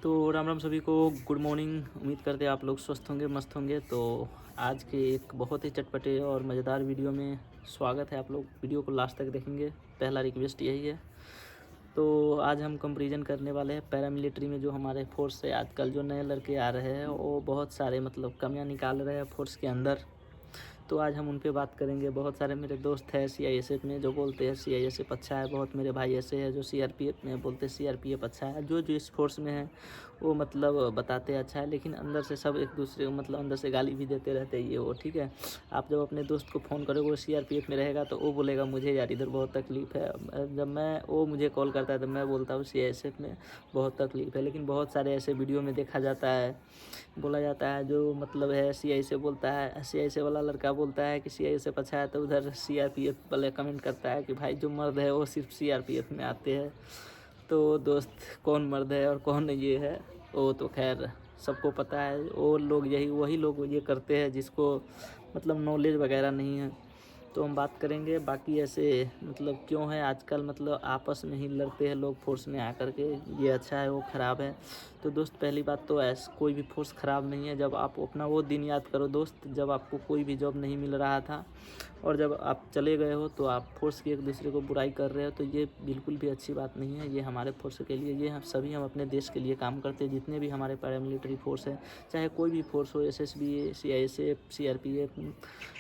तो राम राम सभी को, गुड मॉर्निंग। उम्मीद करते हैं आप लोग स्वस्थ होंगे, मस्त होंगे। तो आज के एक बहुत ही चटपटे और मज़ेदार वीडियो में स्वागत है। आप लोग वीडियो को लास्ट तक देखेंगे, पहला रिक्वेस्ट यही है। तो आज हम कंपैरिजन करने वाले हैं पैरामिलिट्री में जो हमारे फोर्स है। आजकल जो नए लड़के आ रहे हैं वो बहुत सारे कमियां निकाल रहे हैं फोर्स के अंदर। तो आज हम उन पे बात करेंगे। बहुत सारे मेरे दोस्त हैं सीआईएसएफ में जो बोलते हैं सीआईएसएफ अच्छा है, बहुत मेरे भाई ऐसे हैं जो सीआरपीएफ में बोलते हैं सीआरपीएफ अच्छा है। जो जो इस फोर्स में है वो बताते हैं अच्छा है, लेकिन अंदर से सब एक दूसरे को अंदर से गाली भी देते रहते हैं ये वो, ठीक है। आप जब अपने दोस्त को फ़ोन करोगे वो सीआरपीएफ में रहेगा तो वो बोलेगा मुझे यार इधर बहुत तकलीफ़ है। जब वो मुझे कॉल करता है तो मैं बोलता हूँ सीआईएसएफ में बहुत तकलीफ़ है। लेकिन बहुत सारे ऐसे वीडियो में देखा जाता है, बोला जाता है जो है सीआईएसएफ बोलता है, सीआईएसएफ वाला लड़का बोलता है कि सीआईएसएफ अच्छा है, तो उधर सीआरपीएफ वाले कमेंट करता है कि भाई जो मर्द है वो सिर्फ सीआरपीएफ में आते हैं। तो दोस्त कौन मर्द है और कौन ये है वो तो खैर सबको पता है। वो लोग वही लोग ये करते हैं जिसको नॉलेज वगैरह नहीं है। तो हम बात करेंगे बाकी ऐसे क्यों है आजकल आपस में ही लड़ते हैं लोग फोर्स में आकर के, ये अच्छा है वो ख़राब है। तो दोस्त पहली बात तो ऐसा कोई भी फोर्स ख़राब नहीं है। जब आप अपना वो दिन याद करो दोस्त, जब आपको कोई भी जॉब नहीं मिल रहा था और जब आप चले गए हो तो आप फोर्स की एक दूसरे को बुराई कर रहे हो, तो ये बिल्कुल भी अच्छी बात नहीं है। ये हमारे फोर्स के लिए, ये हम अपने देश के लिए काम करते हैं। जितने भी हमारे पैरामिलिट्री फोर्स है, चाहे कोई भी फोर्स हो, SSB, CISF, CRPF,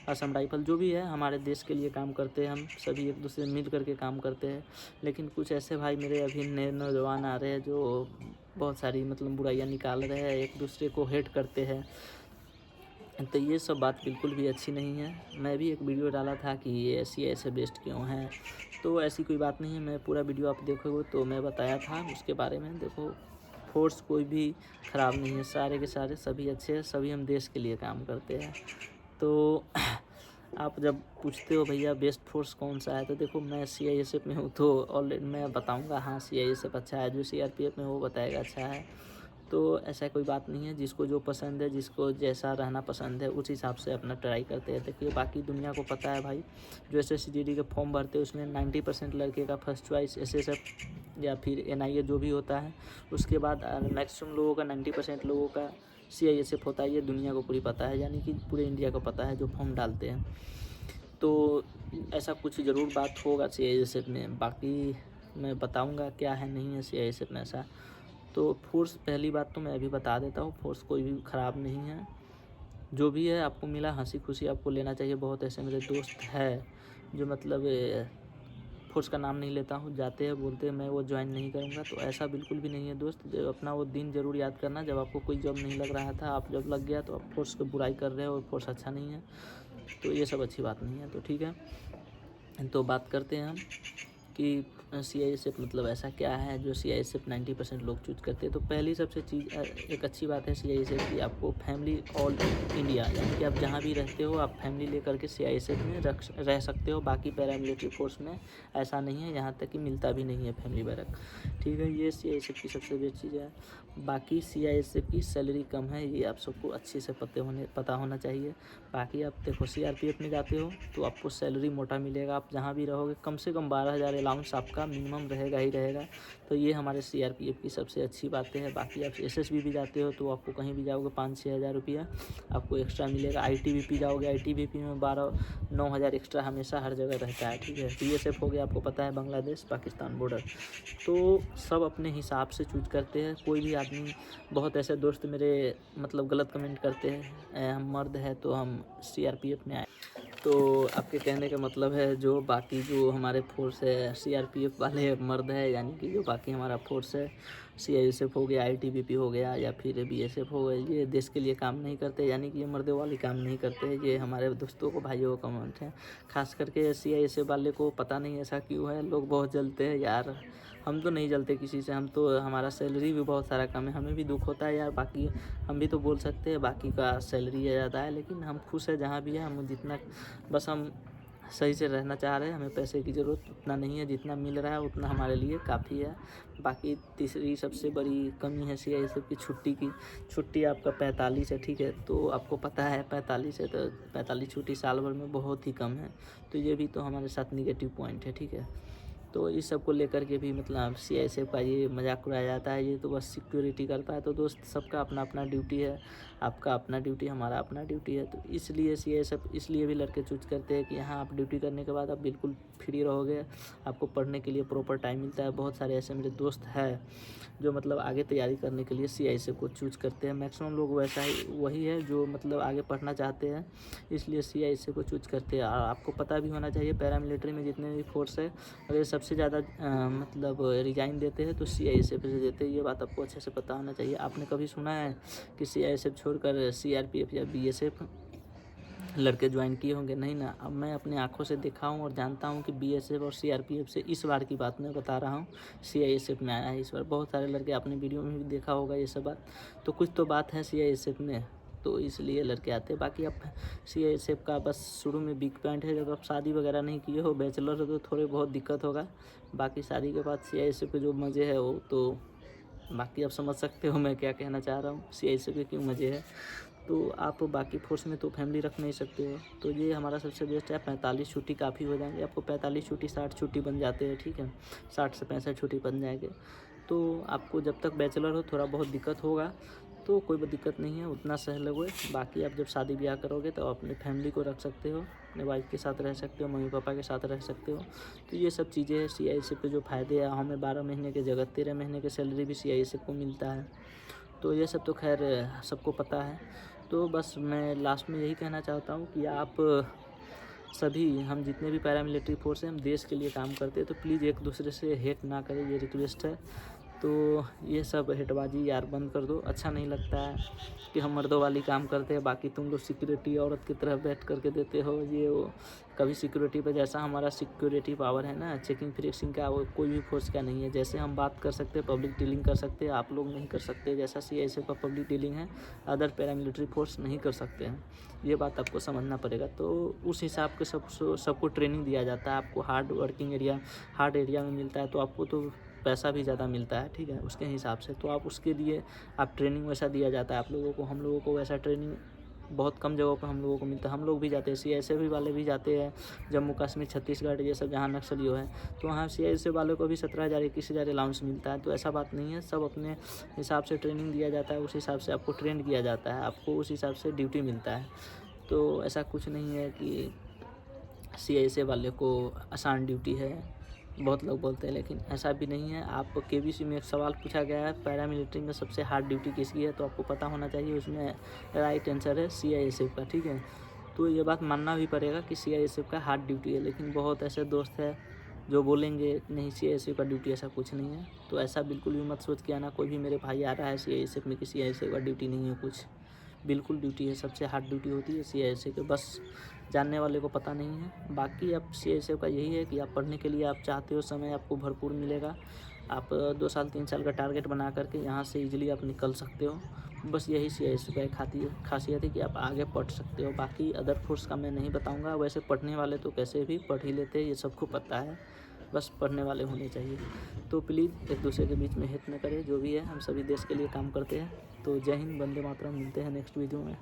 Assam rifle, जो भी है हमारे देश के लिए काम करते हैं। हम सभी एक दूसरे मिल करके काम करते हैं। लेकिन कुछ ऐसे भाई मेरे अभी नए नौजवान आ रहे हैं जो बहुत सारी बुराइयां निकाल रहे हैं, एक दूसरे को हेट करते हैं। तो ये सब बात बिल्कुल भी अच्छी नहीं है। मैं भी एक वीडियो डाला था कि ये ऐसे बेस्ट क्यों हैं, तो ऐसी कोई बात नहीं है। मैं पूरा वीडियो आप देखोगे तो मैं बताया था उसके बारे में। देखो, फोर्स कोई भी ख़राब नहीं है, सारे के सारे सभी अच्छे हैं, सभी हम देश के लिए काम करते हैं। तो आप जब पूछते हो भैया बेस्ट फोर्स कौन सा है, तो देखो मैं सीआईएसएफ में हूँ तो ऑलरेडी मैं बताऊँगा हाँ सीआईएसएफ अच्छा है। जो सीआरपीएफ में वो बताएगा अच्छा है। तो ऐसा कोई बात नहीं है, जिसको जो पसंद है, जिसको जैसा रहना पसंद है उस हिसाब से अपना ट्राई करते हैं। देखिए बाकी दुनिया को पता है भाई, जो एसएससीजीडी के फॉर्म भरते हैं उसमें 90% लड़के का फर्स्ट चॉइस एसएसएफ या फिर एनआईए जो भी होता है। उसके बाद मैक्सिमम लोगों का 90% लोगों का सीआईएसएफ होता है। ये दुनिया को पूरी पता है, यानी कि पूरे इंडिया को पता है जो फॉर्म डालते हैं। तो ऐसा कुछ ज़रूर बात होगा सीआईएसएफ में, बाकी मैं बताऊंगा क्या है नहीं है सीआईएसएफ में ऐसा। तो फोर्स पहली बात तो मैं अभी बता देता हूँ, फोर्स कोई भी ख़राब नहीं है। जो भी है आपको मिला हंसी खुशी आपको लेना चाहिए। बहुत ऐसे मेरे दोस्त हैं जो फोर्स का नाम नहीं लेता हूँ, जाते हैं बोलते हैं मैं वो ज्वाइन नहीं करूँगा। तो ऐसा बिल्कुल भी नहीं है दोस्त। जब अपना वो दिन ज़रूर याद करना जब आपको कोई जॉब नहीं लग रहा था, आप जब लग गया तो आप फोर्स की बुराई कर रहे हो और फोर्स अच्छा नहीं है। तो ये सब अच्छी बात नहीं है। तो ठीक है, तो बात करते हैं हम कि सीआईएसएफ ऐसा क्या है जो सीआईएसएफ 90% लोग चूज करते हैं। तो पहली सबसे चीज़ एक अच्छी बात है सीआईएसएफ की, आपको फैमिली ऑल इंडिया, यानी कि आप जहाँ भी रहते हो आप फैमिली लेकर के सीआईएसएफ में रह सकते हो। बाकी पैरामिलिट्री फोर्स में ऐसा नहीं है, यहाँ तक कि मिलता भी नहीं है फैमिली बैरक, ठीक है। ये सीआईएसएफ की सबसे बेस्ट चीज़ है। बाकी सीआईएसएफ की सैलरी कम है, ये आप सबको अच्छे से पता होना चाहिए। बाकी आप देखो सीआरपीएफ में जाते हो तो आपको सैलरी मोटा मिलेगा। आप जहाँ भी रहोगे कम से कम 12,000 अलाउंस आपका मिनिमम रहेगा ही रहेगा। तो ये हमारे सीआरपीएफ की सबसे अच्छी बातें हैं। बाकी आप एसएसबी भी जाते हो तो आपको कहीं भी जाओगे 5-6 हज़ार रुपया आपको एक्स्ट्रा मिलेगा। आईटीबीपी जाओगे, आईटीबीपी में 12-9 हज़ार एक्स्ट्रा हमेशा हर जगह रहता है, ठीक है। बीएसएफ हो गया, आपको पता है बांग्लादेश पाकिस्तान बॉर्डर। तो सब अपने हिसाब से चूज करते हैं। कोई भी आदमी, बहुत ऐसे दोस्त मेरे गलत कमेंट करते हैं हम मर्द है तो हम सीआरपीएफ में आए। तो आपके कहने का मतलब है जो बाकी जो हमारे फोर्स है सीआरपीएफ वाले मर्द है, यानी कि जो बाकी हमारा फोर्स है सीआईएसएफ हो गया, आईटीबीपी हो गया या फिर बीएसएफ हो गया, ये देश के लिए काम नहीं करते, यानी कि ये मर्दों वाले काम नहीं करते। ये हमारे दोस्तों को, भाइयों को कमेंट है। खास करके सीआईएसएफ वाले को पता नहीं ऐसा क्यों है, लोग बहुत जलते हैं यार। हम तो नहीं जलते किसी से, हम तो, हमारा सैलरी भी बहुत सारा कम है, हमें भी दुख होता है यार। बाकी हम भी तो बोल सकते हैं बाकी का सैलरी ज़्यादा है, लेकिन हम खुश है जहाँ भी है। हम जितना, बस हम सही से रहना चाह रहे हैं। हमें पैसे की ज़रूरत उतना नहीं है, जितना मिल रहा है उतना हमारे लिए काफ़ी है। बाकी तीसरी सबसे बड़ी कमी है सीआईएसएफ की छुट्टी की। छुट्टी आपका 45 है, ठीक है। तो आपको पता है 45 है, तो 45 छुट्टी साल भर में बहुत ही कम है। तो ये भी तो हमारे साथ निगेटिव पॉइंट है, ठीक है। तो इस सब को लेकर के भी मतलब CISF का ये मजाक उड़ाया जाता है, ये तो बस सिक्योरिटी करता है। तो दोस्त सबका अपना अपना ड्यूटी है, आपका अपना ड्यूटी, हमारा अपना ड्यूटी है। तो इसलिए CISF इसलिए भी लड़के चूज करते हैं कि यहाँ आप ड्यूटी करने के बाद आप बिल्कुल फ्री रहोगे, आपको पढ़ने के लिए प्रॉपर टाइम मिलता है। बहुत सारे ऐसे मेरे दोस्त हैं जो मतलब आगे तैयारी करने के लिए CISF को चूज करते हैं। मैक्सिमम लोग वैसा ही वही है जो मतलब आगे पढ़ना चाहते हैं, इसलिए CISF को चूज करते हैं। और आपको पता भी होना चाहिए पैरामिलिट्री में जितने भी फोर्स है, अगर सबसे ज़्यादा मतलब रिजाइन देते हैं तो CISF से देते हैं। ये बात आपको अच्छे से पता होना चाहिए। आपने कभी सुना है कि CISF छोड़कर CRPF या BSF लड़के ज्वाइन किए होंगे? नहीं ना। अब मैं अपनी आंखों से देखा हूँ और जानता हूँ कि BSF और CRPF से इस बार की बात मैं बता रहा हूँ, CISF में आया है इस बार। बहुत सारे लड़के आपने वीडियो में भी देखा होगा ये सब बात, तो कुछ तो बात है CISF में, तो इसलिए लड़के आते हैं। बाकी अब CISF का बस शुरू में बिग पॉइंट है, जब आप शादी वगैरह नहीं किए हो, बैचलर हो, तो थोड़े बहुत दिक्कत होगा। बाकी शादी के बाद CISF के जो मज़े है वो तो बाकी आप समझ सकते हो मैं क्या कहना चाह रहा हूँ, CISF के क्यों मज़े है। तो आप बाकी फोर्स में तो फैमिली रख नहीं सकते हो, तो ये हमारा सबसे बेस्ट है। 45 छुट्टी काफ़ी हो जाएंगे आपको, 45 छुट्टी 60 छुट्टी बन जाते हैं, ठीक है, 60 से 65 छुट्टी बन जाएंगे। तो आपको जब तक बैचलर हो थोड़ा बहुत दिक्कत होगा, तो कोई दिक्कत नहीं है, उतना सह लोगे। बाकी आप जब शादी ब्याह करोगे तो अपनी फैमिली को रख सकते हो, अपने वाइफ के साथ रह सकते हो, मम्मी पापा के साथ रह सकते हो। तो ये सब चीज़ें हैं CISF के जो फ़ायदे हैं। हमें 12 महीने के जगह 13 महीने की सैलरी भी CISF को मिलता है। तो ये सब तो खैर सबको पता है। तो बस मैं लास्ट में यही कहना चाहता हूँ कि आप सभी, हम जितने भी पैरामिलिट्री फोर्स हैं, हम देश के लिए काम करते हैं, तो प्लीज़ एक दूसरे से हेट ना करें, ये रिक्वेस्ट है। तो ये सब हेटबाजी यार बंद कर दो, अच्छा नहीं लगता है कि हम मर्दों वाली काम करते हैं, बाकी तुम लोग सिक्योरिटी औरत की तरह बैठ करके देते हो ये वो। कभी सिक्योरिटी पे जैसा हमारा सिक्योरिटी पावर है ना, चेकिंग फिक्सिंग का, वो कोई भी फोर्स का नहीं है। जैसे हम बात कर सकते हैं, पब्लिक डीलिंग कर सकते हैं, आप लोग नहीं कर सकते। जैसा CISF का पब्लिक डीलिंग है, अदर पैरामिलिट्री फोर्स नहीं कर सकते हैं, ये बात आपको समझना पड़ेगा। तो उस हिसाब के सबको ट्रेनिंग दिया जाता है। आपको hard working area, hard area में मिलता है, तो आपको तो पैसा भी ज़्यादा मिलता है, ठीक है, उसके हिसाब से। तो आप उसके लिए आप ट्रेनिंग वैसा दिया जाता है आप लोगों को। हम लोगों को वैसा ट्रेनिंग बहुत कम जगहों पर हम लोगों को मिलता है। हम लोग भी जाते हैं, CISF वाले भी जाते हैं जम्मू कश्मीर, छत्तीसगढ़, ये सब जहाँ नक्सलियों है, तो वहाँ CISF वालों को भी 17,000 21,000 अलाउंस मिलता है। तो ऐसा बात नहीं है, सब अपने हिसाब से ट्रेनिंग दिया जाता है, उस हिसाब से आपको ट्रेंड किया जाता है, आपको उस हिसाब से ड्यूटी मिलता है। तो ऐसा कुछ नहीं है कि CISF वाले को आसान ड्यूटी है, बहुत लोग बोलते हैं, लेकिन ऐसा भी नहीं है। आप KBC में एक सवाल पूछा गया है पैरामिलिट्री में सबसे हार्ड ड्यूटी किसकी है, तो आपको पता होना चाहिए, उसमें राइट आंसर है CISF का, ठीक है। तो ये बात मानना भी पड़ेगा कि CISF का हार्ड ड्यूटी है, लेकिन बहुत ऐसे दोस्त हैं जो बोलेंगे नहीं CISF का ड्यूटी ऐसा कुछ नहीं है। तो ऐसा बिल्कुल भी मत सोच के आना कोई भी मेरे भाई आ रहा है CISF में कि CISF का ड्यूटी नहीं है कुछ, बिल्कुल ड्यूटी है, सबसे हार्ड ड्यूटी होती है CISF के, बस जानने वाले को पता नहीं है। बाकी अब CISF का यही है कि आप पढ़ने के लिए आप चाहते हो, समय आपको भरपूर मिलेगा। आप 2 साल 3 साल का टारगेट बना करके यहाँ से ईजिली आप निकल सकते हो। बस यही CISF का एक खासियत है कि आप आगे पढ़ सकते हो। बाकी अदर फोर्स का मैं नहीं बताऊँगा, वैसे पढ़ने वाले तो कैसे भी पढ़ ही लेते हैं, ये सबको पता है, बस पढ़ने वाले होने चाहिए। तो प्लीज़ एक दूसरे के बीच में हेट न करें, जो भी है हम सभी देश के लिए काम करते हैं। तो जय हिंद, वंदे मातरम, मिलते हैं नेक्स्ट वीडियो में।